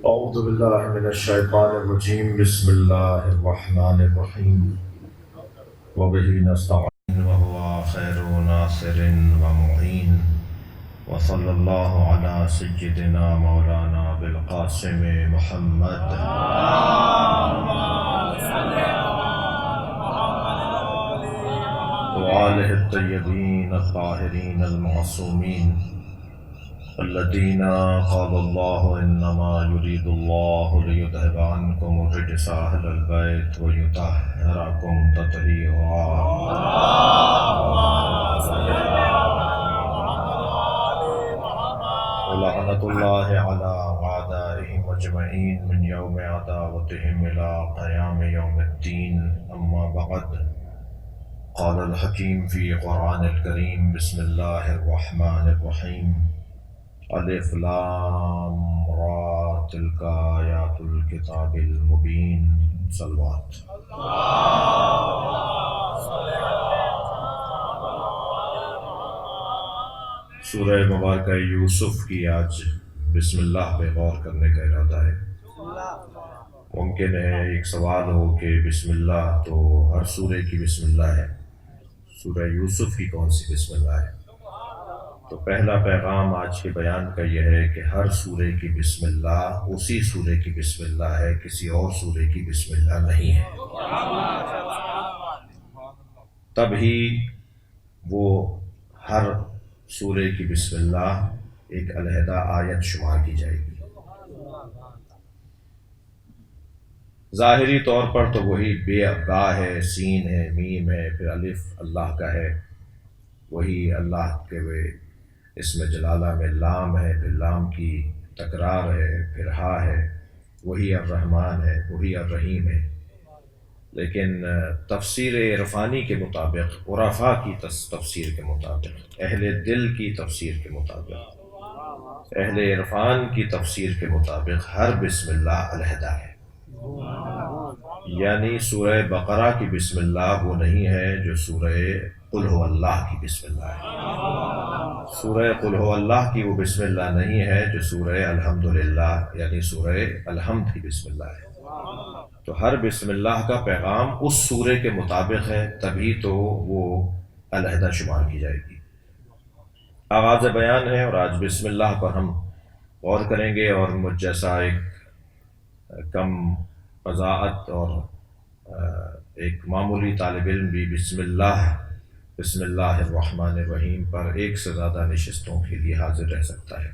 أعوذ بالله من الشيطان الرجيم بسم الله الرحمن الرحيم وبه نستعين وهو خير ناصر ومعين وصلى الله على سيدنا مولانا بالقاسم محمد وآله الطيبين الطاهرين المعصومين الذين قال الله إنما يريد الله ليذهب عنكم الرجس أهل البيت ويطهركم تطهيرا. ولعنة الله على أعدائهم أجمعين من يوم عداوتهم إلى قيام يوم الدين. أما بعد، قال الحكيم في قرآن الكريم بسم الله الرحمن الرحيم الف لام را تلك آیات الکتاب المبین. صلوات. سورہ مبارکہ یوسف کی آج بسم اللہ پہ غور کرنے کا ارادہ ہے۔ ممکن ہے ایک سوال ہو کہ بسم اللہ تو ہر سورہ کی بسم اللہ ہے، سورہ یوسف کی کون سی بسم اللہ ہے؟ تو پہلا پیغام آج کے بیان کا یہ ہے کہ ہر سورہ کی بسم اللہ اسی سورہ کی بسم اللہ ہے، کسی اور سورہ کی بسم اللہ نہیں ہے۔ تب ہی وہ ہر سورہ کی بسم اللہ ایک علیحدہ آیت شمار کی جائے گی۔ ظاہری طور پر تو وہی با ہے، سین ہے، میم ہے، پھر الف اللہ کا ہے، وہی اللہ کے اسم جلالہ میں لام ہے، پھر لام کی تکرار ہے، پھر ہا ہے، وہی الرحمن ہے، وہی الرحیم ہے۔ لیکن تفسیر عرفانی کے مطابق، عرفاء کی تفسیر کے مطابق، اہل دل کی تفسیر کے مطابق، اہل عرفان کی تفسیر کے مطابق ہر بسم اللہ علیحدہ ہے۔ یعنی سورہ بقرہ کی بسم اللہ وہ نہیں ہے جو سورہ قل هو اللہ کی بسم اللہ ہے، سورہ قل هو اللہ کی وہ بسم اللہ نہیں ہے جو سورہ الحمدللہ یعنی سورہ الحمد کی بسم اللہ ہے۔ تو ہر بسم اللہ کا پیغام اس سورہ کے مطابق ہے، تبھی تو وہ علیحدہ شمار کی جائے گی۔ آغاز بیان ہے اور آج بسم اللہ پر ہم غور کریں گے، اور مجھ جیسا ایک کم وضاحت اور ایک معمولی طالب علم بھی بسم اللہ الرحمن الرحیم پر ایک سے زیادہ نشستوں کے لیے حاضر رہ سکتا ہے،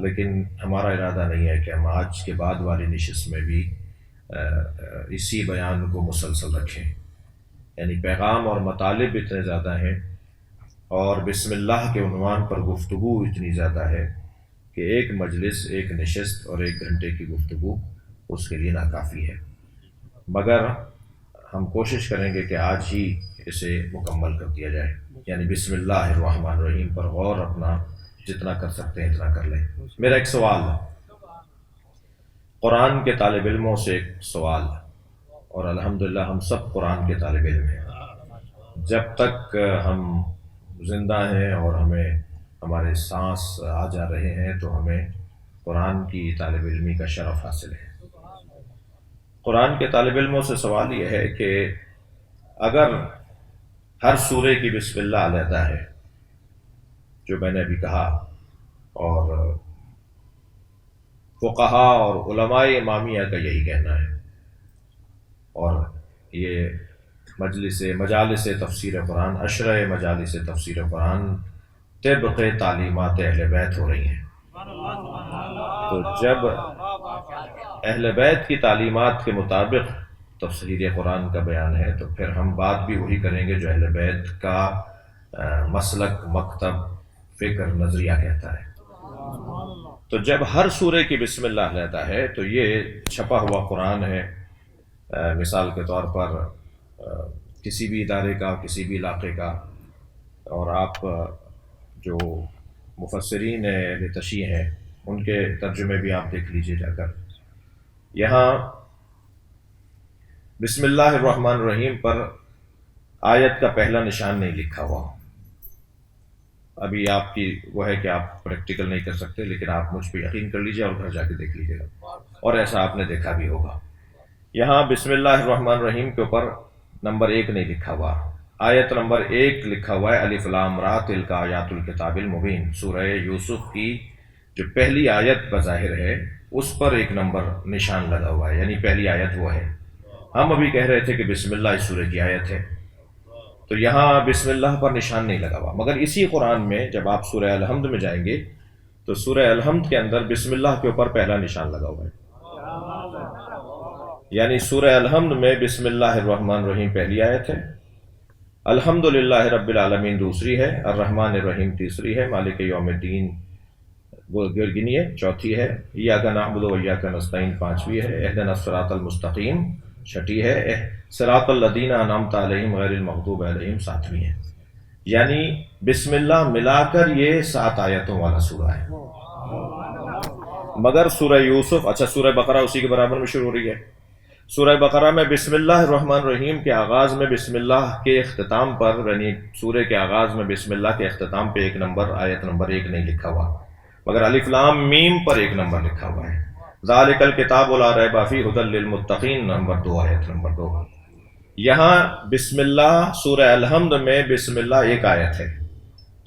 لیکن ہمارا ارادہ نہیں ہے کہ ہم آج کے بعد والی نشست میں بھی اسی بیان کو مسلسل رکھیں۔ یعنی پیغام اور مطالب اتنے زیادہ ہیں اور بسم اللہ کے عنوان پر گفتگو اتنی زیادہ ہے کہ ایک مجلس، ایک نشست اور 1 گھنٹے کی گفتگو اس کے لیے ناکافی ہے، مگر ہم کوشش کریں گے کہ آج ہی اسے مکمل کر دیا جائے۔ یعنی بسم اللہ الرحمن الرحیم پر غور اپنا جتنا کر سکتے ہیں اتنا کر لیں۔ میرا ایک سوال ہے، قرآن کے طالب علموں سے ایک سوال، اور الحمدللہ ہم سب قرآن کے طالب علم ہیں، جب تک ہم زندہ ہیں اور ہمیں ہمارے سانس آ جا رہے ہیں تو ہمیں قرآن کی طالب علمی کا شرف حاصل ہے۔ قرآن کے طالب علموں سے سوال یہ ہے کہ اگر ہر سورہ کی بسم اللہ علیحدہ ہے، جو میں نے ابھی کہا، اور فقہا اور علماء امامیہ کا یہی کہنا ہے، اور یہ مجالس تفسیر قرآن، عشرہ مجالس تفسیر قرآن طبق تعلیمات اہل بیت ہو رہی ہیں، تو جب اہل بیت کی تعلیمات کے مطابق تفسیر قرآن کا بیان ہے تو پھر ہم بات بھی وہی کریں گے جو اہل بیت کا مسلک، مکتب، فکر، نظریہ کہتا ہے۔ تو جب ہر سورہ کی بسم اللہ علیحدہ ہے تو یہ چھپا ہوا قرآن ہے۔ مثال کے طور پر کسی بھی ادارے کا، کسی بھی علاقے کا، اور آپ جو مفسرین اہل تشیع ہیں ان کے ترجمے بھی آپ دیکھ لیجئے جا کر، یہاں بسم اللہ الرحمن الرحیم پر آیت کا پہلا نشان نہیں لکھا ہوا، ابھی آپ کی وہ ہے کہ آپ پریکٹیکل نہیں کر سکتے، لیکن آپ مجھ پہ یقین کر لیجئے اور گھر جا کے دیکھ لیجئے گا، اور ایسا آپ نے دیکھا بھی ہوگا۔ یہاں بسم اللہ الرحمن الرحیم کے اوپر نمبر 1 نہیں لکھا ہوا، آیت نمبر 1 لکھا ہوا ہے، الف لام را تلک آیات الکتاب المبین۔ سورہ یوسف کی جو پہلی آیت بظاہر ہے اس پر 1 نمبر نشان لگا ہوا ہے، یعنی پہلی آیت وہ ہے۔ ہم ابھی کہہ رہے تھے کہ بسم اللہ اس سورہ کی آیت ہے، تو یہاں بسم اللہ پر نشان نہیں لگا ہوا، مگر اسی قرآن میں جب آپ سورہ الحمد میں جائیں گے تو سورہ الحمد کے اندر بسم اللہ کے اوپر پہلا نشان لگا ہوا ہے، یعنی سورہ الحمد میں بسم اللہ الرحمن الرحیم پہلی آیت ہے، الحمدللہ رب العالمین دوسری ہے، الرحمن الرحیم تیسری ہے، مالک یوم الدین وہ گنیے چوتھی ہے، ایاک نعبد و ایاک نستعین پانچویں ہے، اہدنا الصراط المستقیم چھٹی ہے، صراط الذین انعمت علیہم غیر المغضوب علیہم ساتویں ہے۔ یعنی بسم اللہ ملا کر یہ 7 آیتوں والا سورہ ہے۔ مگر سورہ یوسف، اچھا سورہ بقرہ اسی کے برابر میں شروع ہو رہی ہے۔ سورہ بقرہ میں بسم اللہ الرحمن الرحیم کے آغاز میں بسم اللہ کے اختتام پر، یعنی سورہ کے آغاز میں بسم اللہ کے اختتام پہ 1 نمبر، آیت نمبر 1 نہیں لکھا ہوا، مگر الف لام میم پر 1 نمبر لکھا ہوا ہے۔ ذالک الکتاب لا ریب فیہ ھدی للمتقین نمبر 2، آیت نمبر 2۔ یہاں بسم اللہ سورہ الحمد میں بسم اللہ 1 آیت ہے،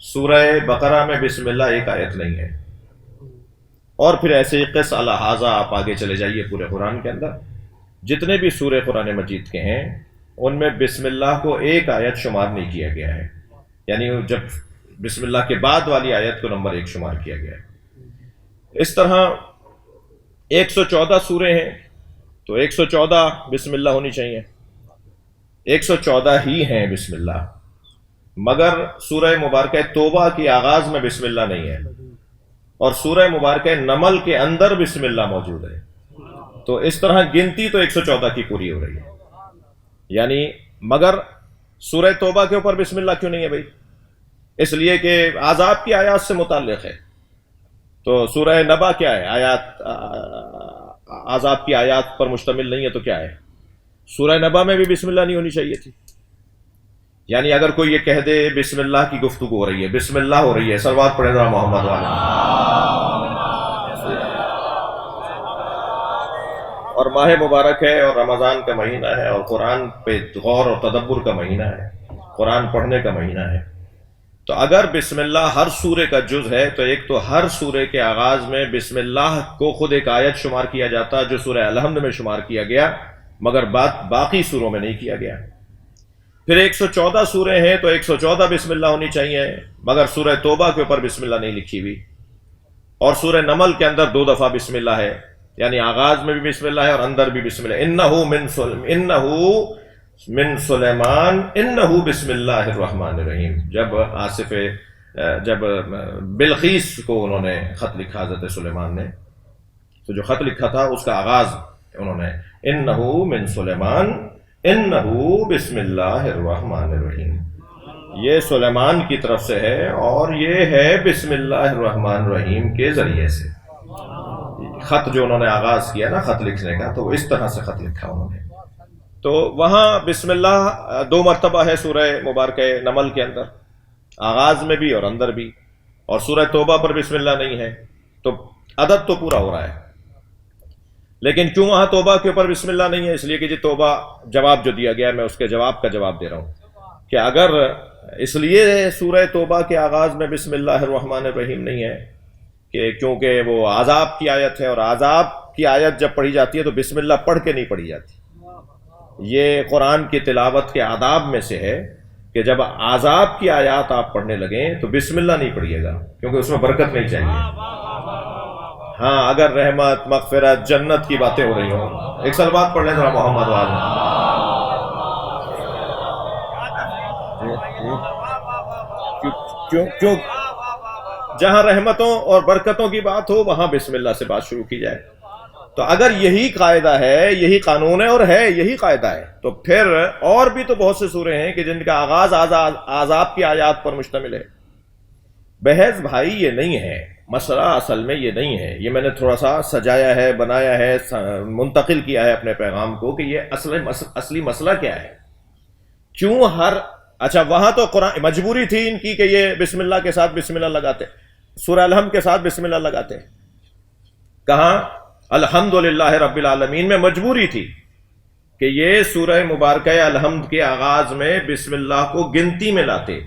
سورہ بقرہ میں بسم اللہ 1 آیت نہیں ہے، اور پھر ایسے ہی قص الہٰذا آپ آگے چلے جائیے پورے قرآن کے اندر، جتنے بھی سورہ قرآن مجید کے ہیں ان میں بسم اللہ کو 1 آیت شمار نہیں کیا گیا ہے، یعنی جب بسم اللہ کے بعد والی آیت کو نمبر 1 شمار کیا گیا ہے۔ اس طرح 114 سورے ہیں تو 114 بسم اللہ ہونی چاہیے، 114 ہی ہیں بسم اللہ، مگر سورہ مبارکہ توبہ کی آغاز میں بسم اللہ نہیں ہے، اور سورہ مبارکہ نمل کے اندر بسم اللہ موجود ہے، تو اس طرح گنتی تو 114 کی پوری ہو رہی ہے۔ یعنی مگر سورہ توبہ کے اوپر بسم اللہ کیوں نہیں ہے بھائی؟ اس لیے کہ عذاب کی آیات سے متعلق ہے، تو سورہ نبا کیا ہے؟ آیات عذاب کی آیات پر مشتمل نہیں ہے، تو کیا ہے؟ سورہ نبا میں بھی بسم اللہ نہیں ہونی چاہیے تھی۔ یعنی اگر کوئی یہ کہہ دے بسم اللہ کی گفتگو ہو رہی ہے، بسم اللہ ہو رہی ہے، صلوات پڑھیں ذرا محمد والا، اور ماہ مبارک ہے اور رمضان کا مہینہ ہے اور قرآن پہ غور اور تدبر کا مہینہ ہے، قرآن پڑھنے کا مہینہ ہے، تو اگر بسم اللہ ہر سورے کا جز ہے تو ایک تو ہر سورے کے آغاز میں بسم اللہ کو خود 1 آیت شمار کیا جاتا جو سورہ الحمد میں شمار کیا گیا، مگر باقی سوروں میں نہیں کیا گیا۔ پھر 114 سورے ہیں تو 114 بسم اللہ ہونی چاہیے، مگر سورہ توبہ کے اوپر بسم اللہ نہیں لکھی ہوئی، اور سورہ نمل کے اندر 2 دفعہ بسم اللہ ہے، یعنی آغاز میں بھی بسم اللہ ہے اور اندر بھی بسم اللہ، انہو من سلیمان انہو بسم اللہ الرحمن الرحیم۔ جب بلقیس کو انہوں نے خط لکھا حضرت سلیمان نے، تو جو خط لکھا تھا اس کا آغاز انہوں نے انہو من سلیمان انہو بسم اللہ الرحمن الرحیم، یہ سلیمان کی طرف سے ہے اور یہ ہے بسم اللہ الرحمن الرحیم کے ذریعے سے۔ خط جو انہوں نے آغاز کیا نا خط لکھنے کا، تو اس طرح سے خط لکھا انہوں نے، تو وہاں بسم اللہ 2 مرتبہ ہے سورہ مبارکہ نمل کے اندر، آغاز میں بھی اور اندر بھی، اور سورہ توبہ پر بسم اللہ نہیں ہے، تو عدد تو پورا ہو رہا ہے۔ لیکن کیوں وہاں توبہ کے اوپر بسم اللہ نہیں ہے؟ اس لیے کہ جی توبہ جواب جو دیا گیا، میں اس کے جواب کا جواب دے رہا ہوں کہ اگر اس لیے سورہ توبہ کے آغاز میں بسم اللہ الرحمن الرحیم نہیں ہے کہ کیونکہ وہ عذاب کی آیت ہے، اور عذاب کی آیت جب پڑھی جاتی ہے تو بسم اللہ پڑھ کے نہیں پڑھی جاتی۔ یہ قرآن کی تلاوت کے آداب میں سے ہے کہ جب عذاب کی آیات آپ پڑھنے لگیں تو بسم اللہ نہیں پڑھیے گا، کیونکہ اس میں برکت نہیں چاہیے۔ ہاں اگر رحمت، مغفرت، جنت کی باتیں ہو رہی ہوں، ایک صلوات پڑھ لیں ذرا محمد والا۔ کیوں جہاں رحمتوں اور برکتوں کی بات ہو وہاں بسم اللہ سے بات شروع کی جائے، تو اگر یہی قاعدہ ہے، یہی قانون ہے اور ہے یہی قاعدہ ہے، تو پھر اور بھی تو بہت سے سورے ہیں کہ جن کا آغاز عذاب کی آیات پر مشتمل ہے۔ بحث بھائی یہ نہیں ہے، مسئلہ اصل میں یہ نہیں ہے، یہ میں نے تھوڑا سا سجایا ہے، بنایا ہے، منتقل کیا ہے اپنے پیغام کو کہ یہ اصلی مسئلہ کیا ہے، کیوں ہر اچھا وہاں تو قرآن مجبوری تھی ان کی کہ یہ بسم اللہ کے ساتھ بسم اللہ لگاتے، سورہ الحمد کے ساتھ بسم اللہ لگاتے. کہاں؟ الحمدللہ رب العالمین میں مجبوری تھی کہ یہ سورہ مبارکہ الحمد کے آغاز میں بسم اللہ کو گنتی میں لاتے،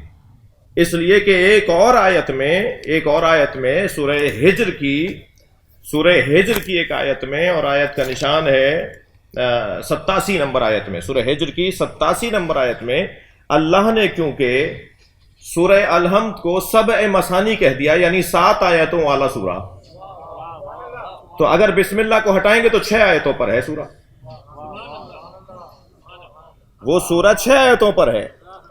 اس لیے کہ ایک اور آیت میں سورہ ہجر کی ایک آیت میں، اور آیت کا نشان ہے 87 نمبر آیت میں، سورہ ہجر کی 87 نمبر آیت میں اللہ نے کیونکہ سورہ الحمد کو 7 مثانی کہہ دیا، یعنی 7 آیتوں والا سورہ، تو اگر بسم اللہ کو ہٹائیں گے تو 6 آیتوں پر ہے سورہ، وہ سورہ 6 آیتوں پر ہے.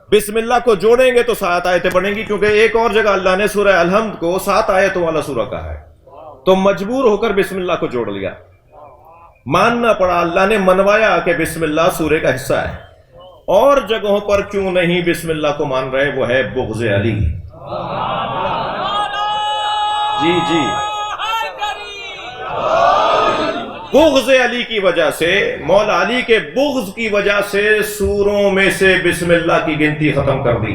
بسم اللہ کو جوڑیں گے تو 7 آیتیں بنیں گی، کیونکہ ایک اور جگہ اللہ نے سورہ الحمد کو 7 آیتوں والا سورہ کہا ہے، تو مجبور ہو کر بسم اللہ کو جوڑ لیا، ماننا پڑا. اللہ نے منوایا کہ بسم اللہ سورے کا حصہ ہے. اور جگہوں پر کیوں نہیں بسم اللہ کو مان رہے؟ وہ ہے بغض علی. جی بغض علی کی وجہ سے، مولا علی کے بغض کی وجہ سے سوروں میں سے بسم اللہ کی گنتی ختم کر دی.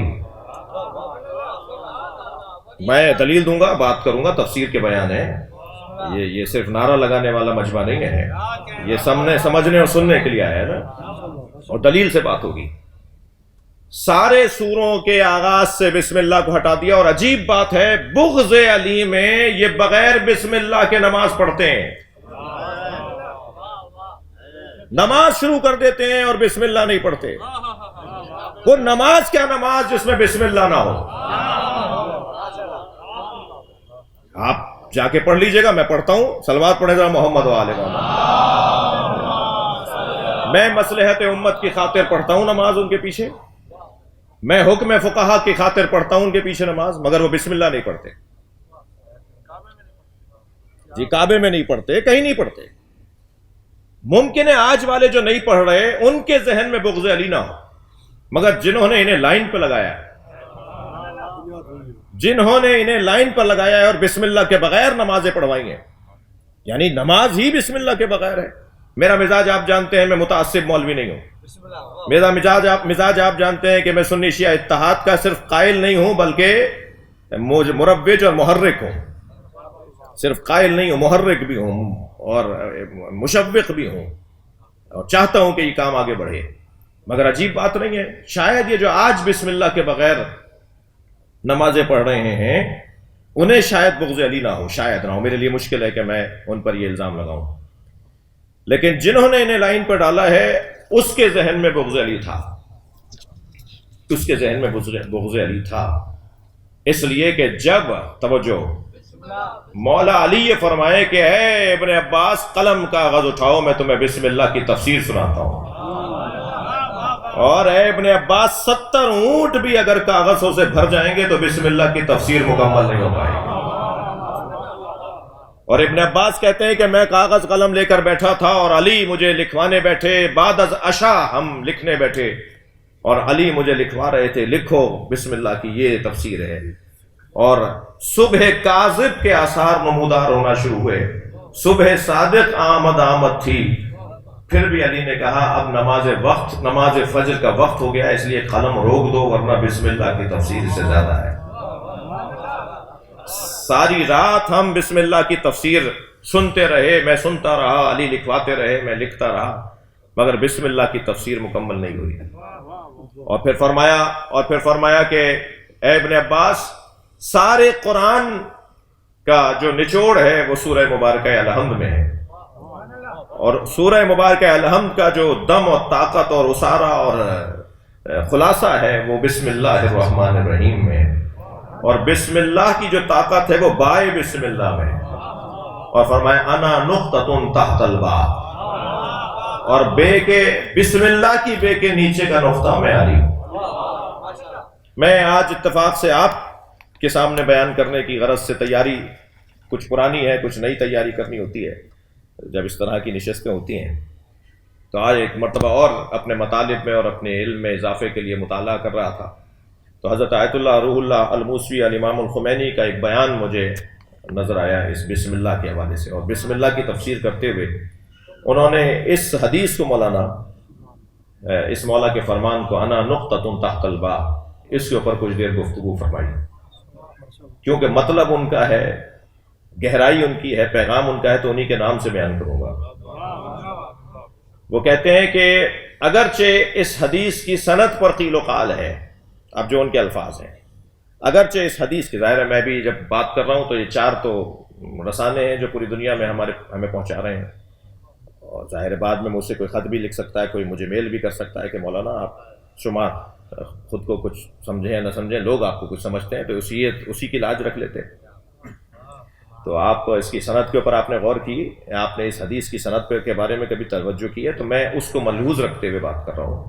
میں دلیل دوں گا، بات کروں گا، تفسیر کے بیان ہے، یہ صرف نعرہ لگانے والا مجمع نہیں ہے، یہ سمجھنے اور سننے کے لیے آیا ہے نا، اور دلیل سے بات ہوگی. سارے سوروں کے آغاز سے بسم اللہ کو ہٹا دیا، اور عجیب بات ہے بغض علی میں یہ بغیر بسم اللہ کے نماز پڑھتے ہیں، نماز شروع کر دیتے ہیں اور بسم اللہ نہیں پڑھتے. وہ نماز کیا نماز جس میں بسم اللہ نہ ہو؟ آپ جا کے پڑھ لیجئے گا، میں پڑھتا ہوں، صلوات پڑھیں ذرا محمد وآل محمد. میں مصلحت امت کی خاطر پڑھتا ہوں نماز ان کے پیچھے، میں حکم فقہا کی خاطر پڑھتا ہوں ان کے پیچھے نماز، مگر وہ بسم اللہ نہیں پڑھتے. جی کعبے میں نہیں پڑھتے، کہیں نہیں پڑھتے. ممکن ہے آج والے جو نہیں پڑھ رہے ان کے ذہن میں بغض علی نہ ہو، مگر جنہوں نے انہیں لائن پہ لگایا ہے اور بسم اللہ کے بغیر نمازیں پڑھوائی ہیں، یعنی نماز ہی بسم اللہ کے بغیر ہے. میرا مزاج آپ جانتے ہیں، میں متعصب مولوی نہیں ہوں. میرا مزاج آپ جانتے ہیں کہ میں سنی شیعہ اتحاد کا صرف قائل نہیں ہوں بلکہ مروج اور محرک ہوں. صرف قائل نہیں ہوں، محرک بھی ہوں اور مشوق بھی ہوں، اور چاہتا ہوں کہ یہ کام آگے بڑھے. مگر عجیب بات نہیں ہے، شاید یہ جو آج بسم اللہ کے بغیر نمازیں پڑھ رہے ہیں انہیں شاید بغض علی نہ ہو، شاید نہ ہو. میرے لیے مشکل ہے کہ میں ان پر یہ الزام لگاؤں، لیکن جنہوں نے انہیں لائن پر ڈالا ہے اس کے ذہن میں بغض علی تھا، بغض علی تھا. اس لیے کہ جب توجہ مولا علی یہ فرمائے کہ اے ابن عباس قلم کاغذ اٹھاؤ، میں تمہیں بسم اللہ کی تفسیر سناتا ہوں، اور اے ابن عباس 70 اونٹ بھی اگر کاغذوں سے بھر جائیں گے تو بسم اللہ کی تفسیر مکمل نہیں ہو پائے گی. اور ابن عباس کہتے ہیں کہ میں کاغذ قلم لے کر بیٹھا تھا اور علی مجھے لکھوانے بیٹھے، بعد از عشاء ہم لکھنے بیٹھے اور علی مجھے لکھوا رہے تھے، لکھو بسم اللہ کی یہ تفسیر ہے. اور صبح کاذب کے آثار نمودار ہونا شروع ہوئے، صبح صادق آمد تھی. پھر بھی علی نے کہا اب نماز فجر کا وقت ہو گیا، اس لیے قلم روک دو ورنہ بسم اللہ کی تفسیر سے زیادہ ہے. ساری رات ہم بسم اللہ کی تفسیر سنتے رہے، میں سنتا رہا، علی لکھواتے رہے، میں لکھتا رہا، مگر بسم اللہ کی تفسیر مکمل نہیں ہوئی. اور پھر فرمایا کہ اے ابن عباس سارے قرآن کا جو نچوڑ ہے وہ سورہ مبارکہ الحمد میں ہے، اور سورہ مبارکہ الحمد کا جو دم اور طاقت اور اسارہ اور خلاصہ ہے وہ بسم اللہ الرحمن الرحیم میں، اور بسم اللہ کی جو طاقت ہے وہ بائے بسم اللہ میں. اور فرمایا انا نقطۃ تحت الباء، اور بے کے بسم اللہ کی بے کے نیچے کا نقطہ میں علی ہوں. میں آج اتفاق سے آپ کے سامنے بیان کرنے کی غرض سے تیاری کچھ پرانی ہے، کچھ نئی تیاری کرنی ہوتی ہے جب اس طرح کی نشستیں ہوتی ہیں. تو آج ایک مرتبہ اور اپنے مطالب میں اور اپنے علم میں اضافے کے لیے مطالعہ کر رہا تھا، تو حضرت آیت اللہ روح اللہ الموسوی الامام الخمینی کا ایک بیان مجھے نظر آیا اس بسم اللہ کے حوالے سے، اور بسم اللہ کی تفسیر کرتے ہوئے انہوں نے اس حدیث کو مولانا اس مولا کے فرمان کو انا نقطۃ تحت الباء، اس کے اوپر کچھ دیر گفتگو فرمائی، کیونکہ مطلب ان کا ہے، گہرائی ان کی ہے، پیغام ان کا ہے، تو انہی کے نام سے بیان کروں گا۔ وہ کہتے ہیں کہ اگرچہ اس حدیث کی سند پر قیل و قال ہے، اب جو ان کے الفاظ ہیں، اگرچہ اس حدیث کی، ظاہر ہے میں بھی جب بات کر رہا ہوں تو یہ 4 تو رسانے ہیں جو پوری دنیا میں ہمیں پہنچا رہے ہیں، اور ظاہر بعد میں مجھ سے کوئی خط بھی لکھ سکتا ہے، کوئی مجھے میل بھی کر سکتا ہے کہ مولانا آپ شما خود کو کچھ سمجھیں یا نہ سمجھیں، لوگ آپ کو کچھ سمجھتے ہیں تو اسی کی لاج رکھ لیتے ہیں۔ تو آپ اس کی سند کے اوپر آپ نے غور کی، آپ نے اس حدیث کی سند کے بارے میں کبھی توجہ کی ہے؟ تو میں اس کو ملحوظ رکھتے ہوئے بات کر رہا ہوں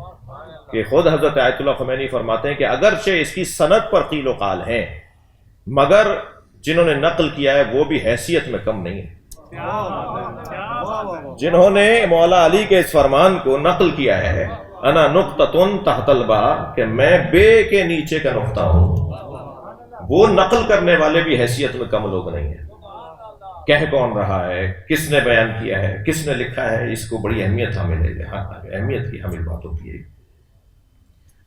کہ خود حضرت آیت اللہ خمینی فرماتے ہیں کہ اگرچہ اس کی سند پر قیل و قال ہیں، مگر جنہوں نے نقل کیا ہے وہ بھی حیثیت میں کم نہیں ہے۔ جنہوں نے مولا علی کے اس فرمان کو نقل کیا ہے، انا نقطۃ تحت الباء، کہ میں بے کے نیچے کا نقطہ ہوں، وہ نقل کرنے والے بھی حیثیت میں کم لوگ نہیں ہیں۔ کہہ کون رہا ہے، کس نے بیان کیا ہے، کس نے لکھا ہے، اس کو بڑی اہمیت حامل ہے، اہمیت کی حامل بات ہوتی ہے۔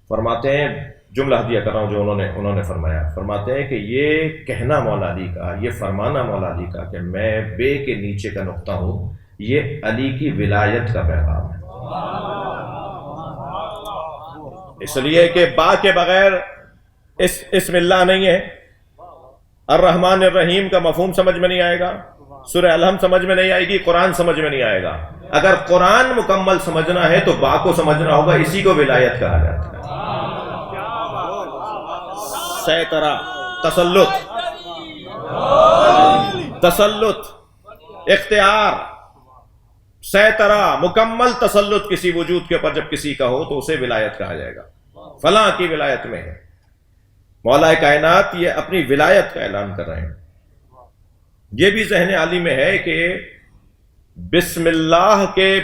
فرماتے ہیں، جملہ ہدیہ کر رہا ہوں جو انہوں نے فرمایا، فرماتے ہیں کہ یہ کہنا مولا علی کا، یہ فرمانا مولا علی کا کہ میں بے کے نیچے کا نقطہ ہوں، یہ علی کی ولایت کا پیغام ہے۔ اس لیے کہ با کے بغیر اسم اللہ نہیں ہے، الرحمن الرحیم کا مفہوم سمجھ میں نہیں آئے گا، سورہ الحمد سمجھ میں نہیں آئے گی، قرآن سمجھ میں نہیں آئے گا۔ اگر قرآن مکمل سمجھنا ہے تو با کو سمجھنا ہوگا، اسی کو ولایت کہا جاتا ہے۔ سیطرہ، تسلط، اختیار، سیطرہ، مکمل تسلط کسی وجود کے اوپر جب کسی کا ہو تو اسے ولایت کہا جائے گا، فلاں کی ولایت میں ہے۔ مولا کائنات یہ اپنی ولایت کا اعلان کر رہے ہیں۔ یہ بھی ذہن عالی میں ہے کہ بسم اللہ کے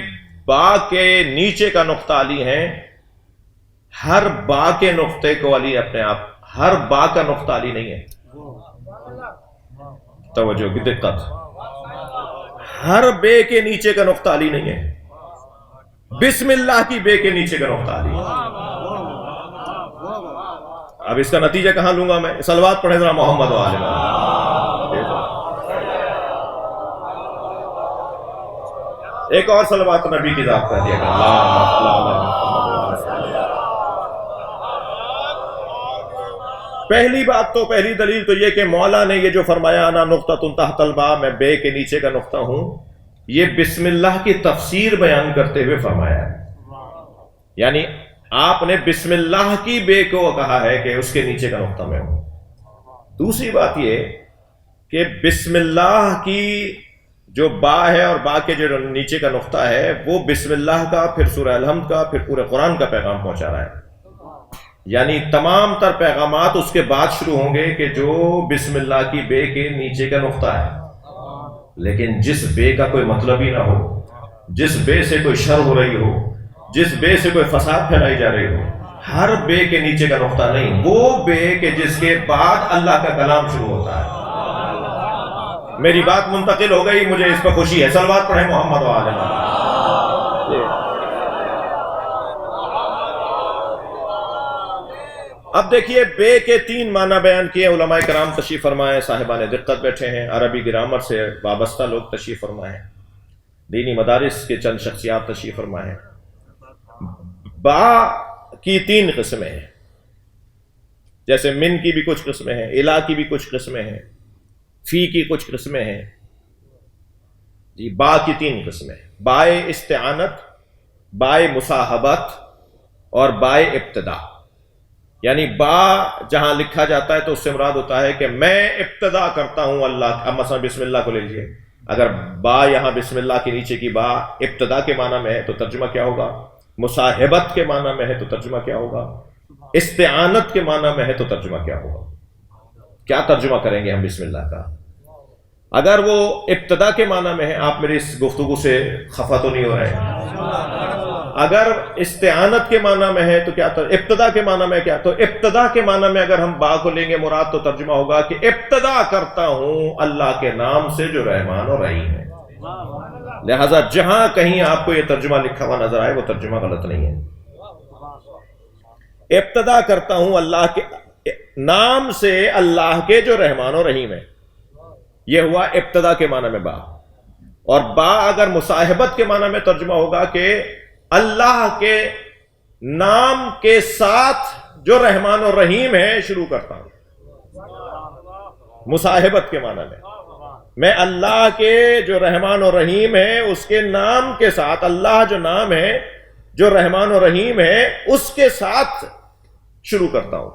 با کے نیچے کا نقطہ علی ہیں، ہر با کے نقطے کو علی اپنے آپ، ہر با کا نقطہ علی نہیں ہے۔ توجہ کی دقت، ہر بے کے نیچے کا نقطہ علی نہیں ہے، بسم اللہ کی بے کے نیچے کا نقطہ علی ہے۔ اب اس کا نتیجہ کہاں لوں گا میں؟ صلوات پڑھیں ذرا محمد و آل محمد۔ ایک اور صلوات نبی کی ذات کر دیا گا۔ پہلی بات تو، پہلی دلیل تو یہ کہ مولا نے یہ جو فرمایا انا نقطۃ تحت الباء، میں بے کے نیچے کا نقطہ ہوں، یہ بسم اللہ کی تفسیر بیان کرتے ہوئے فرمایا ہے۔ یعنی آپ نے بسم اللہ کی بے کو کہا ہے کہ اس کے نیچے کا نقطہ میں ہوں۔ دوسری بات یہ کہ بسم اللہ کی جو با ہے اور با کے جو نیچے کا نقطہ ہے وہ بسم اللہ کا، پھر سورہ الحمد کا، پھر پورے قرآن کا پیغام پہنچا رہا ہے۔ یعنی تمام تر پیغامات اس کے بعد شروع ہوں گے کہ جو بسم اللہ کی بے کے نیچے کا نقطہ ہے۔ لیکن جس بے کا کوئی مطلب ہی نہ ہو، جس بے سے کوئی شر ہو رہی ہو، جس بے سے کوئی فساد پھیلائی جا رہی ہو، ہر بے کے نیچے کا نقطہ نہیں، وہ بے کہ جس کے بعد اللہ کا کلام شروع ہوتا ہے۔ میری بات منتقل ہو گئی، مجھے اس پر خوشی ہے۔ صلوات پڑھیں محمد و آل محمد۔ اب دیکھیے بے کے 3 معنی بیان کیے، علماء کرام تشریف فرمائے، صاحبان دقت بیٹھے ہیں، عربی گرامر سے وابستہ لوگ تشریف فرمائے، دینی مدارس کے چند شخصیات تشریف فرمائے۔ با کی 3 قسمیں ہیں، جیسے من کی بھی کچھ قسمیں ہیں، الا کی بھی کچھ قسمیں ہیں، فی کی کچھ قسمیں ہیں۔ جی با کی 3 قسمیں، بائے استعانت، بائے مصاحبت اور بائے ابتدا۔ یعنی با جہاں لکھا جاتا ہے تو اس سے مراد ہوتا ہے کہ میں ابتدا کرتا ہوں اللہ۔ اب مثلا بسم اللہ کو لے لیجیے، اگر با یہاں بسم اللہ کے نیچے کی با ابتدا کے معنی میں ہے تو ترجمہ کیا ہوگا؟ مصاحبت کے معنی میں ہے تو ترجمہ کیا ہوگا؟ استعانت کے معنی میں ہے تو ترجمہ کیا ہوگا؟ کیا ترجمہ کریں گے ہم بسم اللہ کا؟ اگر وہ ابتدا کے معنی میں ہے، آپ میری اس گفتگو سے خفا تو نہیں ہو رہے ہیں؟ اگر استعانت کے معنی میں ہے تو کیا ابتدا کے معنی میں کیا؟ تو ابتدا کے معنی میں اگر ہم با کو لیں گے مراد تو ترجمہ ہوگا کہ ابتدا کرتا ہوں اللہ کے نام سے جو رحمان اور رحیم ہے۔ لہذا جہاں کہیں آپ کو یہ ترجمہ لکھا ہوا نظر آئے وہ ترجمہ غلط نہیں ہے۔ ابتدا کرتا ہوں اللہ کے نام سے، اللہ کے جو رحمان و رحیم ہے. یہ ہوا ابتدا کے معنی میں با. اور با اگر مصاحبت کے معنی میں ترجمہ ہوگا کہ اللہ کے نام کے ساتھ جو رحمان و رحیم ہے شروع کرتا ہوں. مصاحبت کے معنی میں اللہ کے جو رحمان و رحیم ہے اس کے نام کے ساتھ، اللہ جو نام ہے جو رحمان و رحیم ہے اس کے ساتھ شروع کرتا ہوں،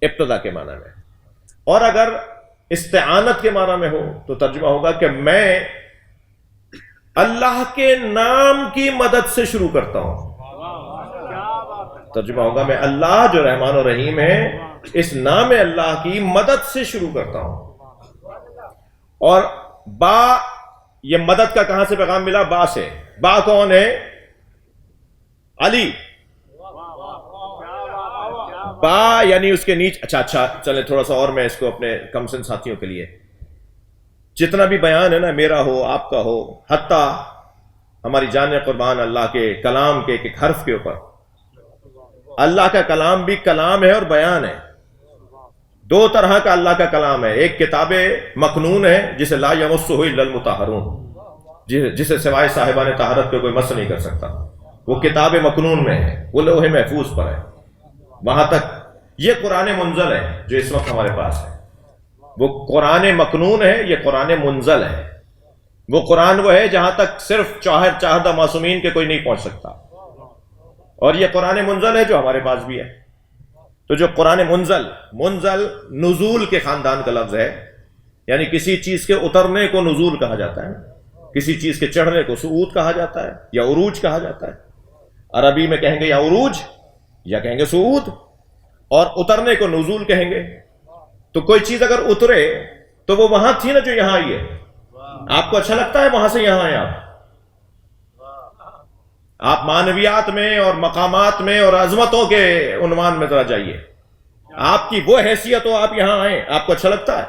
ابتدا کے معنی میں. اور اگر استعانت کے معنی میں ہو تو ترجمہ ہوگا کہ میں اللہ کے نام کی مدد سے شروع کرتا ہوں. ترجمہ ہوگا میں اللہ جو رحمان و رحیم ہے اس نام اللہ کی مدد سے شروع کرتا ہوں. اور با، یہ مدد کا کہاں سے پیغام ملا؟ با سے. با کون ہے؟ علی. با یعنی اس کے نیچے. اچھا چلے تھوڑا سا اور میں اس کو اپنے کم سن ساتھیوں کے لیے، جتنا بھی بیان ہے نا، میرا ہو آپ کا ہو، حتیٰ ہماری جان قربان اللہ کے کلام کے ایک حرف کے اوپر. اللہ کا کلام بھی کلام ہے اور بیان ہے. دو طرح کا اللہ کا کلام ہے. ایک کتاب مکنون ہے جسے لا یمسہ الا المطہرون، جسے سوائے صاحبان طہارت کے کوئی مس نہیں کر سکتا. وہ کتاب مکنون میں ہے، وہ لوح محفوظ پر ہے. وہاں تک یہ قرآن منزل ہے جو اس وقت ہمارے پاس ہے. وہ قرآن مکنون ہے، یہ قرآن منزل ہے. وہ قرآن وہ ہے جہاں تک صرف چاہدہ معصومین کے کوئی نہیں پہنچ سکتا. اور یہ قرآن منزل ہے جو ہمارے پاس بھی ہے. تو جو قرآن منزل نزول کے خاندان کا لفظ ہے، یعنی کسی چیز کے اترنے کو نزول کہا جاتا ہے، کسی چیز کے چڑھنے کو صعود کہا جاتا ہے یا عروج کہا جاتا ہے. عربی میں کہیں گے یا عروج یا کہیں گے صعود، اور اترنے کو نزول کہیں گے. تو کوئی چیز اگر اترے تو وہ وہاں تھی نا جو یہاں آئی ہے. آپ کو اچھا لگتا ہے وہاں سے یہاں آئے؟ آپ معنویات میں اور مقامات میں اور عظمتوں کے عنوان میں ذرا جائیے. آپ کی وہ حیثیت ہو، آپ یہاں آئیں، آپ کو اچھا لگتا ہے؟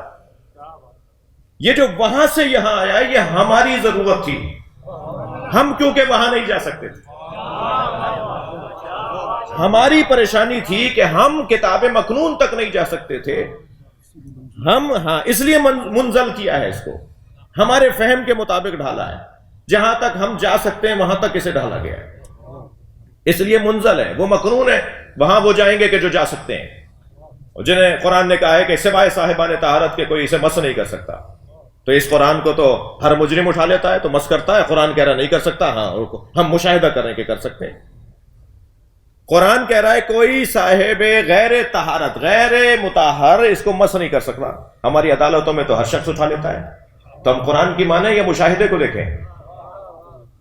یہ جو وہاں سے یہاں آیا یہ ہماری ضرورت تھی. ہم کیونکہ وہاں نہیں جا سکتے تھے، ہماری پریشانی تھی کہ ہم کتاب مکنون تک نہیں جا سکتے تھے. اس لیے منزل کیا ہے، اس کو ہمارے فہم کے مطابق ڈھالا ہے. جہاں تک ہم جا سکتے ہیں وہاں تک اسے ڈھالا گیا ہے، اس لیے منزل ہے. وہ مکنون ہے، وہاں وہ جائیں گے کہ جو جا سکتے ہیں، جنہیں قرآن نے کہا ہے کہ سوائے صاحبان طہارت کے کوئی اسے مس نہیں کر سکتا. تو اس قرآن کو تو ہر مجرم اٹھا لیتا ہے تو مس کرتا ہے. قرآن کہہ رہا نہیں کر سکتا. ہاں ہم مشاہدہ کریں کہ کر سکتے ہیں. قرآن کہہ رہا ہے کوئی صاحب غیر طہارت، غیر مطہر اس کو مس نہیں کر سکتا. ہماری عدالتوں میں تو ہر شخص اٹھا لیتا ہے. تو ہم قرآن کی مانیں یا مشاہدے کو دیکھیں؟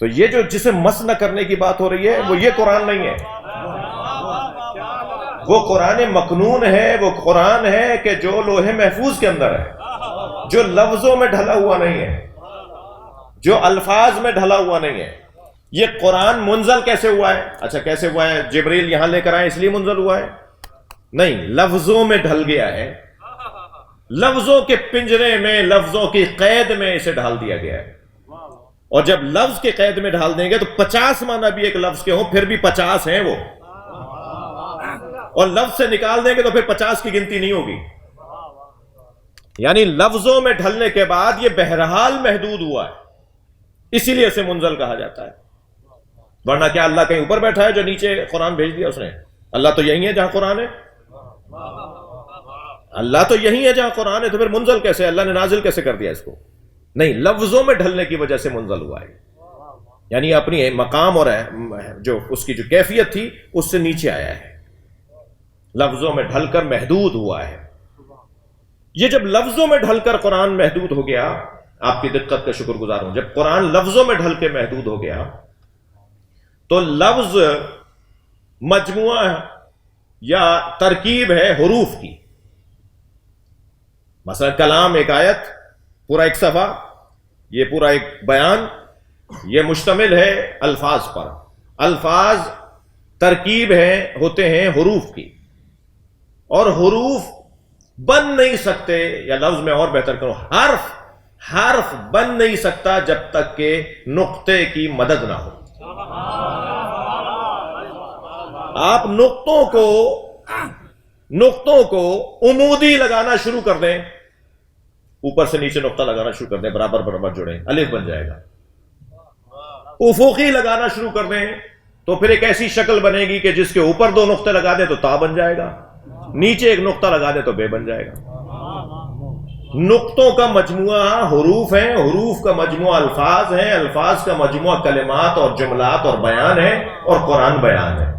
تو یہ جو جسے مس نہ کرنے کی بات ہو رہی ہے وہ یہ قرآن نہیں ہے. وہ قرآن مکنون ہے. وہ قرآن ہے کہ جو لوح محفوظ کے اندر ہے، جو لفظوں میں ڈھلا ہوا نہیں ہے، جو الفاظ میں ڈھلا ہوا نہیں ہے. یہ قرآن منزل کیسے ہوا ہے؟ اچھا کیسے ہوا ہے؟ جبریل یہاں لے کر آئے اس لیے منزل ہوا ہے؟ نہیں، لفظوں میں ڈھل گیا ہے. لفظوں کے پنجرے میں، لفظوں کی قید میں اسے ڈھال دیا گیا ہے. اور جب لفظ کے قید میں ڈھال دیں گے تو 50 معنی بھی ایک لفظ کے ہوں پھر بھی 50 ہیں وہ، اور لفظ سے نکال دیں گے تو پھر 50 کی گنتی نہیں ہوگی. یعنی لفظوں میں ڈھلنے کے بعد یہ بہرحال محدود ہوا ہے، اسی لیے اسے منزل کہا جاتا ہے. ورنہ کیا اللہ کہیں اوپر بیٹھا ہے جو نیچے قرآن بھیج دیا اس نے؟ اللہ تو یہی ہے جہاں قرآن ہے. اللہ تو یہی ہے جہاں قرآن ہے، تو پھر منزل کیسے؟ اللہ نے نازل کیسے کر دیا اس کو؟ نہیں، لفظوں میں ڈھلنے کی وجہ سے منزل ہوا ہے. یعنی اپنی مقام اور جو اس کی جو کیفیت تھی اس سے نیچے آیا ہے، لفظوں میں ڈھل کر محدود ہوا ہے. یہ جب لفظوں میں ڈھل کر قرآن محدود ہو گیا، آپ کی دقت کا شکر گزار ہوں، جب قرآن لفظوں میں ڈھل کے محدود ہو گیا تو لفظ مجموعہ یا ترکیب ہے حروف کی. مثلا کلام ایک آیت، پورا ایک صفحہ، یہ پورا ایک بیان، یہ مشتمل ہے الفاظ پر. الفاظ ترکیب ہوتے ہیں حروف کی، اور حروف بن نہیں سکتے، یا لفظ میں اور بہتر کروں، حرف بن نہیں سکتا جب تک کہ نقطے کی مدد نہ ہو. آپ نقطوں کو عمودی لگانا شروع کر دیں، اوپر سے نیچے نقطہ لگانا شروع کر دیں، برابر برابر جوڑیں، الف بن جائے گا۔ افقی لگانا شروع کر دیں تو پھر ایک ایسی شکل بنے گی کہ جس کے اوپر دو نقطے لگا دیں تو تا بن جائے گا، نیچے ایک نقطہ لگا دیں تو بے بن جائے گا۔ نقطوں کا مجموعہ حروف ہیں، حروف کا مجموعہ الفاظ ہیں، الفاظ کا مجموعہ کلمات اور جملات اور بیان ہے، اور قرآن بیان ہے۔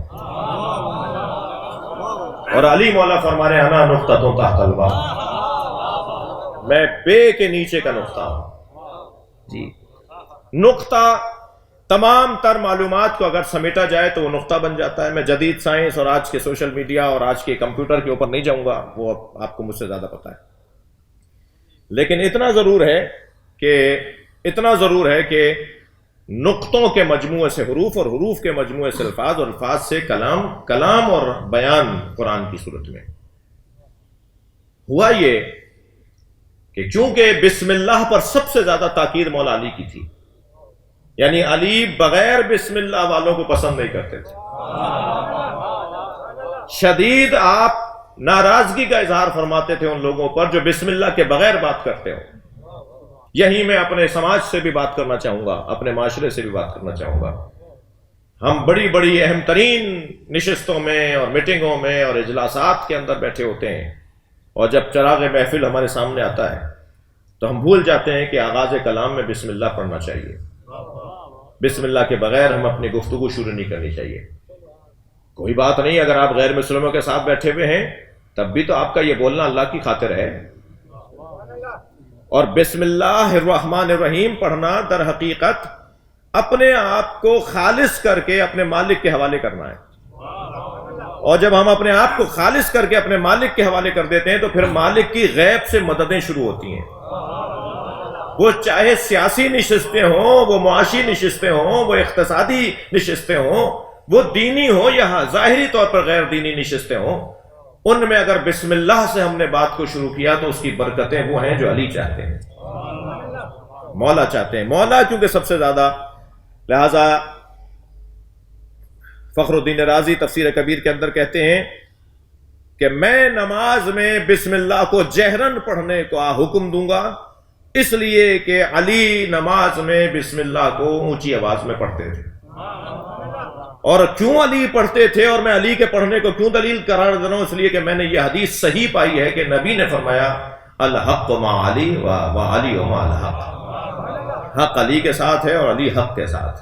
اور علی مولا فرما رہے ہیں انا نقطہ تحت الباء، میں بے کے نیچے کا نقطہ ہوں۔ جی، نقطہ تمام تر معلومات کو اگر سمیٹا جائے تو وہ نقطہ بن جاتا ہے۔ میں جدید سائنس اور آج کے سوشل میڈیا اور آج کے کمپیوٹر کے اوپر نہیں جاؤں گا، وہ آپ کو مجھ سے زیادہ پتہ ہے، لیکن اتنا ضرور ہے کہ نقطوں کے مجموعے سے حروف، اور حروف کے مجموعے سے الفاظ، اور الفاظ سے کلام اور بیان قرآن کی صورت میں۔ ہوا یہ کہ چونکہ بسم اللہ پر سب سے زیادہ تاکید مولا علی کی تھی، یعنی علی بغیر بسم اللہ والوں کو پسند نہیں کرتے تھے، شدید آپ ناراضگی کا اظہار فرماتے تھے ان لوگوں پر جو بسم اللہ کے بغیر بات کرتے ہو۔ یہی میں اپنے سماج سے بھی بات کرنا چاہوں گا، اپنے معاشرے سے بھی بات کرنا چاہوں گا۔ ہم بڑی بڑی اہم ترین نشستوں میں اور میٹنگوں میں اور اجلاسات کے اندر بیٹھے ہوتے ہیں، اور جب چراغ محفل ہمارے سامنے آتا ہے تو ہم بھول جاتے ہیں کہ آغاز کلام میں بسم اللہ پڑھنا چاہیے۔ بسم اللہ کے بغیر ہم اپنی گفتگو شروع نہیں کرنی چاہیے۔ کوئی بات نہیں، اگر آپ غیر مسلموں کے ساتھ بیٹھے ہوئے ہیں تب بھی تو آپ کا یہ بولنا اللہ کی خاطر ہے، اور بسم اللہ الرحمن الرحیم پڑھنا در حقیقت اپنے آپ کو خالص کر کے اپنے مالک کے حوالے کرنا ہے، اور جب ہم اپنے آپ کو خالص کر کے اپنے مالک کے حوالے کر دیتے ہیں تو پھر مالک کی غیب سے مددیں شروع ہوتی ہیں، وہ چاہے سیاسی نشستیں ہوں، وہ معاشی نشستیں ہوں، وہ اقتصادی نشستیں ہوں، وہ دینی ہوں یا ظاہری طور پر غیر دینی نشستیں ہوں، ان میں اگر بسم اللہ سے ہم نے بات کو شروع کیا تو اس کی برکتیں وہ ہیں جو علی چاہتے ہیں، مولا چاہتے ہیں۔ مولا کیونکہ سب سے زیادہ، لہذا فخر الدین رازی تفسیر کبیر کے اندر کہتے ہیں کہ میں نماز میں بسم اللہ کو جہرن پڑھنے کا حکم دوں گا، اس لیے کہ علی نماز میں بسم اللہ کو اونچی آواز میں پڑھتے تھے۔ اور کیوں علی پڑھتے تھے اور میں علی کے پڑھنے کو کیوں دلیل قرار دے رہا ہوں؟ اس لیے کہ میں نے یہ حدیث صحیح پائی ہے کہ نبی نے فرمایا الحق مع علی و علی مع الحق، حق علی کے ساتھ ہے اور علی حق کے ساتھ۔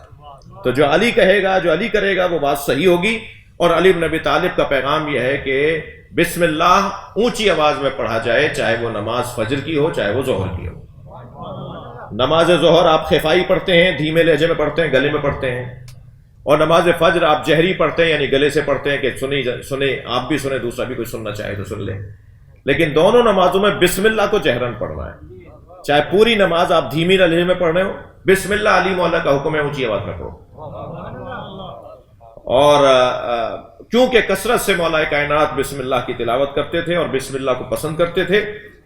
تو جو علی کہے گا، جو علی کرے گا، وہ بات صحیح ہوگی۔ اور علی بن ابی طالب کا پیغام یہ ہے کہ بسم اللہ اونچی آواز میں پڑھا جائے، چاہے وہ نماز فجر کی ہو چاہے وہ ظہر کی ہو۔ نماز ظہر آپ خفائی پڑھتے ہیں، دھیمے لہجے میں پڑھتے ہیں، گلے میں پڑھتے ہیں، اور نماز فجر آپ جہری پڑھتے ہیں، یعنی گلے سے پڑھتے ہیں کہ سنیں آپ بھی سنیں، دوسرا بھی کوئی سننا چاہے تو سن لیں۔ لیکن دونوں نمازوں میں بسم اللہ کو جہرن پڑھنا ہے، چاہے پوری نماز آپ دھیمی لہجے میں پڑھ رہے ہو، بسم اللہ علی مولا کا حکم ہے اونچی آواز میں پڑھو۔ اور کیونکہ کثرت سے مولا کائنات بسم اللہ کی تلاوت کرتے تھے اور بسم اللہ کو پسند کرتے تھے،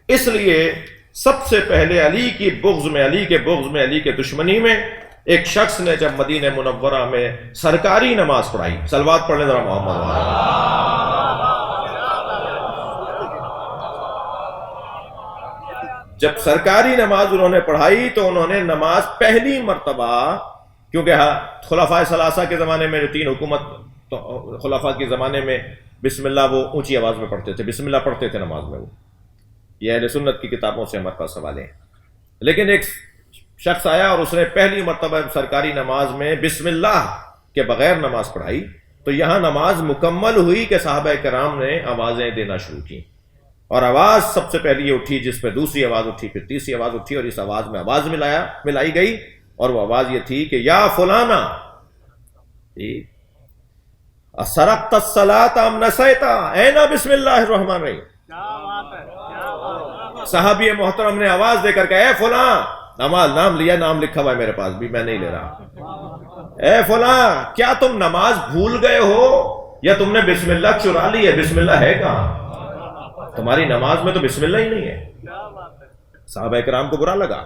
اس لیے سب سے پہلے علی کے بغض میں، علی کے دشمنی میں ایک شخص نے جب مدینہ منورہ میں سرکاری نماز پڑھائی، صلوات پڑھ لیں ذرا محمد والا، جب سرکاری نماز انہوں نے پڑھائی تو انہوں نے نماز پہلی مرتبہ، کیونکہ خلفاء ثلاثہ کے زمانے میں جو تین حکومت خلفاء کے زمانے میں بسم اللہ وہ اونچی آواز میں پڑھتے تھے، بسم اللہ پڑھتے تھے نماز میں، وہ یہ اہل سنت کی کتابوں سے ہمارے پاس حوالے ہیں۔ لیکن ایک شخص آیا اور اس نے پہلی مرتبہ سرکاری نماز میں بسم اللہ کے بغیر نماز پڑھائی، تو یہاں نماز مکمل ہوئی کہ صحابہ کرام نے آوازیں دینا شروع کی، اور آواز سب سے پہلی یہ اٹھی جس پہ دوسری آواز اٹھی، پھر تیسری آواز اٹھی، اور اس آواز میں آواز ملائی گئی، اور وہ آواز یہ تھی کہ یا فلانا سرقت الصلاۃ ام نسیتا، اینا بسم اللہ الرحمن الرحیم۔ صحابی محترم نے آواز دے کر کہا اے فلاں، نام لیا، نام لکھا ہوا ہے میرے پاس بھی، میں نہیں لے رہا، اے فلاں کیا تم نماز بھول گئے ہو یا تم نے بسم اللہ چرا لی ہے؟ بسم اللہ ہے کہاں؟ تمہاری نماز میں تو بسم اللہ ہی نہیں ہے۔ صحابہ کرام کو برا لگا،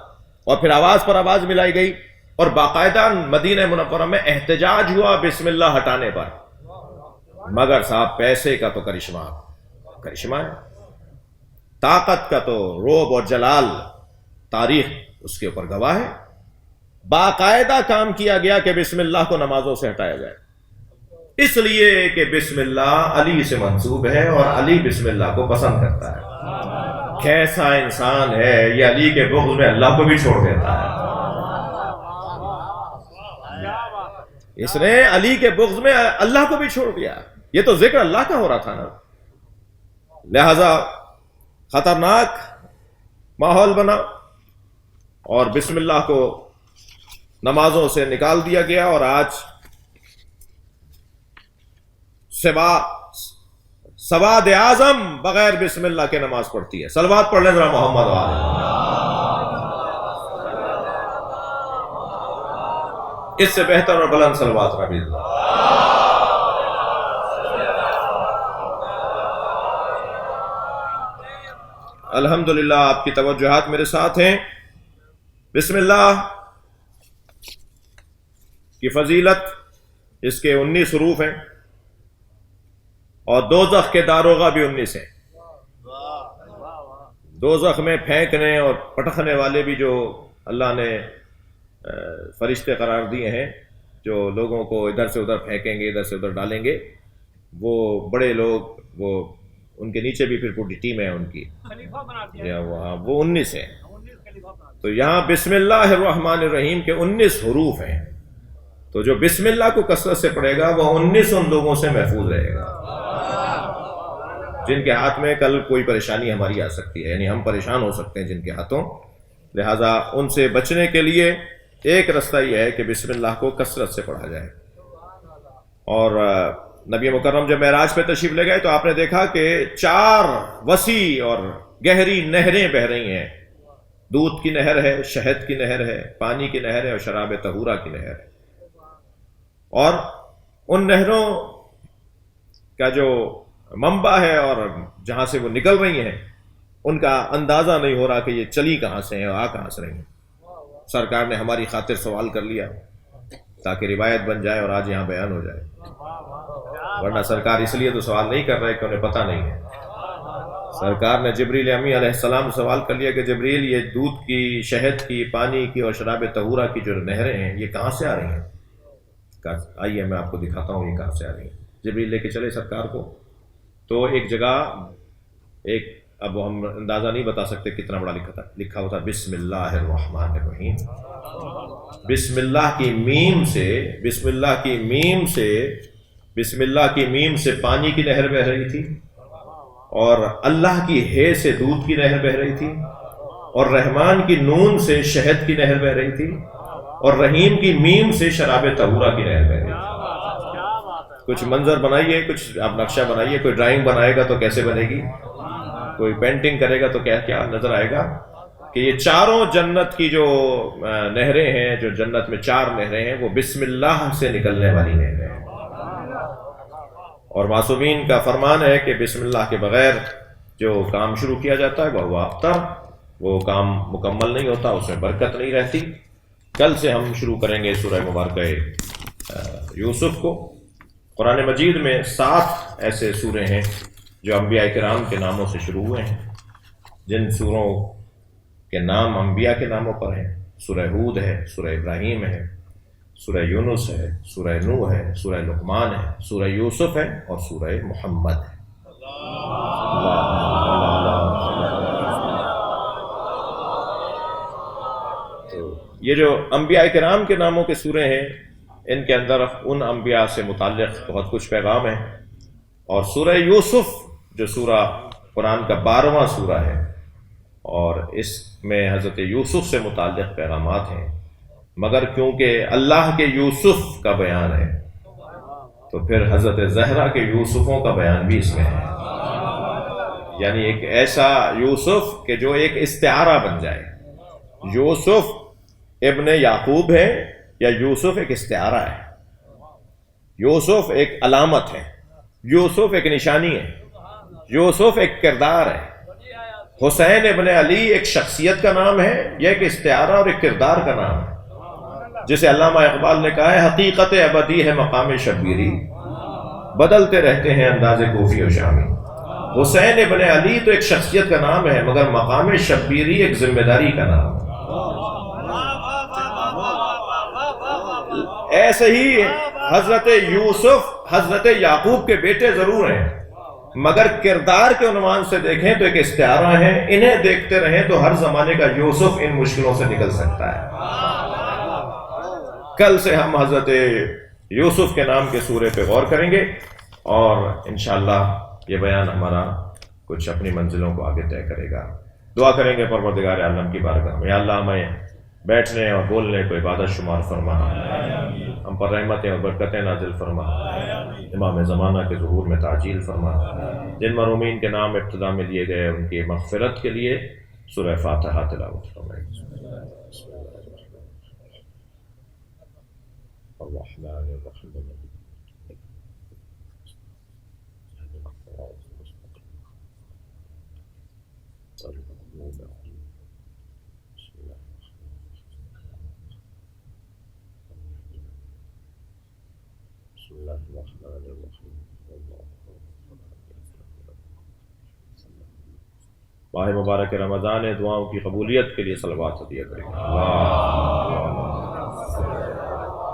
اور پھر آواز پر آواز ملائی گئی، اور باقاعدہ مدینہ منورہ میں احتجاج ہوا بسم اللہ ہٹانے پر۔ مگر صاحب پیسے کا تو کرشمہ ہے، طاقت کا تو روب اور جلال تاریخ اس کے اوپر گواہ ہے۔ باقاعدہ کام کیا گیا کہ بسم اللہ کو نمازوں سے ہٹایا جائے، اس لیے کہ بسم اللہ علی سے منسوب ہے اور علی بسم اللہ کو پسند کرتا ہے۔ کیسا انسان ہے یہ، علی کے بغض میں اللہ کو بھی چھوڑ دیتا ہے۔ اس نے علی کے بغض میں اللہ کو بھی چھوڑ دیا، یہ تو ذکر اللہ کا ہو رہا تھا نا۔ لہذا خطرناک ماحول بنا اور بسم اللہ کو نمازوں سے نکال دیا گیا، اور آج سواد اعظم بغیر بسم اللہ کے نماز پڑھتی ہے۔ صلوات پڑھ لیں ذرا محمد والے۔ اس سے بہتر اور بلند صلوات نبی اللہ۔ الحمدللہ آپ کی توجہات میرے ساتھ ہیں۔ بسم اللہ کی فضیلت، اس کے 19 حروف ہیں، اور دوزخ کے داروغہ بھی 19 ہیں۔ دوزخ میں پھینکنے اور پٹکنے والے بھی جو اللہ نے فرشتے قرار دیے ہیں، جو لوگوں کو ادھر سے ادھر پھینکیں گے، ادھر سے ادھر ڈالیں گے، وہ بڑے لوگ، وہ ان کے نیچے بھی پھر پوری ٹیم ہے ان کی، وہ 19 ہیں۔ تو یہاں بسم اللہ الرحمن الرحیم کے 19 حروف ہیں، تو جو بسم اللہ کو کثرت سے پڑھے گا وہ 19 ان لوگوں سے محفوظ رہے گا جن کے ہاتھ میں کل کوئی پریشانی ہماری آ سکتی ہے، یعنی ہم پریشان ہو سکتے ہیں جن کے ہاتھوں۔ لہذا ان سے بچنے کے لیے ایک رستہ یہ ہے کہ بسم اللہ کو کثرت سے پڑھا جائے۔ اور نبی مکرم جب معراج پہ تشریف لے گئے تو آپ نے دیکھا کہ 4 وسیع اور گہری نہریں بہہ رہی ہیں۔ دودھ کی نہر ہے، شہد کی نہر ہے، پانی کی نہر ہے، اور شراب طہورہ کی نہر ہے۔ اور ان نہروں کا جو منبع ہے اور جہاں سے وہ نکل رہی ہیں، ان کا اندازہ نہیں ہو رہا کہ یہ چلی کہاں سے ہیں اور آ کہاں سے رہی ہیں۔ سرکار نے ہماری خاطر سوال کر لیا تاکہ روایت بن جائے اور آج یہاں بیان ہو جائے، ورنہ سرکار اس لیے تو سوال نہیں کر رہے کہ انہیں پتہ نہیں ہے۔ سرکار نے جبریل امی علیہ السلام سوال کر لیا کہ جبریل، یہ دودھ کی، شہد کی، پانی کی اور شراب طہورہ کی جو نہریں ہیں یہ کہاں سے آ رہی ہیں؟ آئیے میں آپ کو دکھاتا ہوں یہ کہاں سے آ رہی ہیں۔ جبریل لے کے چلے سرکار کو، تو ایک جگہ اب ہم اندازہ نہیں بتا سکتے کتنا بڑا لکھا ہوتا بسم اللہ الرحمن الرحیم۔ بسم اللہ کی میم سے پانی کی نہر بہ رہی تھی، اور اللہ کی ہے سے دودھ کی نہر بہ رہی تھی، اور رحمان کی نون سے شہد کی نہر بہ رہی تھی، اور رحیم کی میم سے شراب طہورہ کی نہر بہ رہی تھی۔ کچھ منظر بنائیے، کچھ آپ نقشہ بنائیے، کوئی ڈرائنگ بنائے گا تو کیسے بنے گی، کوئی پینٹنگ کرے گا تو کیا نظر آئے گا کہ یہ چاروں جنت کی جو نہریں ہیں، جو جنت میں 4 نہریں ہیں، وہ بسم اللہ سے نکلنے والی نہریں ہیں۔ اور معصومین کا فرمان ہے کہ بسم اللہ کے بغیر جو کام شروع کیا جاتا ہے وہ ابتر، وہ کام مکمل نہیں ہوتا، اس میں برکت نہیں رہتی۔ کل سے ہم شروع کریں گے سورہ مبارکہ یوسف کو۔ قرآن مجید میں 7 ایسے سورے ہیں جو انبیاء کرام کے ناموں سے شروع ہوئے ہیں، جن سوروں کے نام انبیاء کے ناموں پر ہیں۔ سورہ ہود ہے، سورہ ابراہیم ہے، سورہ یونس ہے، سورہ نوح ہے، سورہ لقمان ہے، سورہ یوسف ہے، اور سورہ محمد ہے۔ تو یہ جو انبیاء کرام کے ناموں کے سورے ہیں، ان کے اندر ان انبیاء سے متعلق بہت کچھ پیغام ہے۔ اور سورہ یوسف جو سورہ قرآن کا 12واں سورہ ہے، اور اس میں حضرت یوسف سے متعلق پیغامات ہیں، مگر کیونکہ اللہ کے یوسف کا بیان ہے تو پھر حضرت زہرا کے یوسفوں کا بیان بھی اس میں ہے، یعنی ایک ایسا یوسف کہ جو ایک استعارہ بن جائے۔ یوسف ابن یعقوب ہے یا یوسف ایک استعارہ ہے، یوسف ایک علامت ہے، یوسف ایک نشانی ہے، یوسف ایک کردار ہے۔ حسین ابن علی ایک شخصیت کا نام ہے، یہ ایک استعارہ اور ایک کردار کا نام ہے، جسے علامہ اقبال نے کہا ہے حقیقت ابدی ہے مقام شبیری، بدلتے رہتے ہیں انداز کوفی و شامی۔ حسین ابن علی تو ایک شخصیت کا نام ہے، مگر مقام شبیری ایک ذمہ داری کا نام ہے۔ ایسے ہی حضرت یوسف حضرت یعقوب کے بیٹے ضرور ہیں، مگر کردار کے عنوان سے دیکھیں تو ایک استعارہ ہے۔ انہیں دیکھتے رہیں تو ہر زمانے کا یوسف ان مشکلوں سے نکل سکتا ہے۔ کل سے ہم حضرت یوسف کے نام کے سورے پہ غور کریں گے، اور انشاءاللہ یہ بیان ہمارا کچھ اپنی منزلوں کو آگے طے کرے گا۔ دعا کریں گے پروردگار عالم کی بارگاہ میں، یا اللہ ہمیں بیٹھنے اور بولنے کو عبادت شمار فرما، ہم پر رحمتیں اور برکتیں نازل فرما، امام زمانہ کے ظہور میں تعجیل فرما۔ جن مرحومین کے نام ابتدا میں لیے گئے ان کی مغفرت کے لیے سورہ فاتحہ تلاوت فرمائیں۔ الرحمن الرحیم ماہ مبارک رمضان دعاؤں کی قبولیت کے لیے صلوات عطیہ کریں۔ اللہ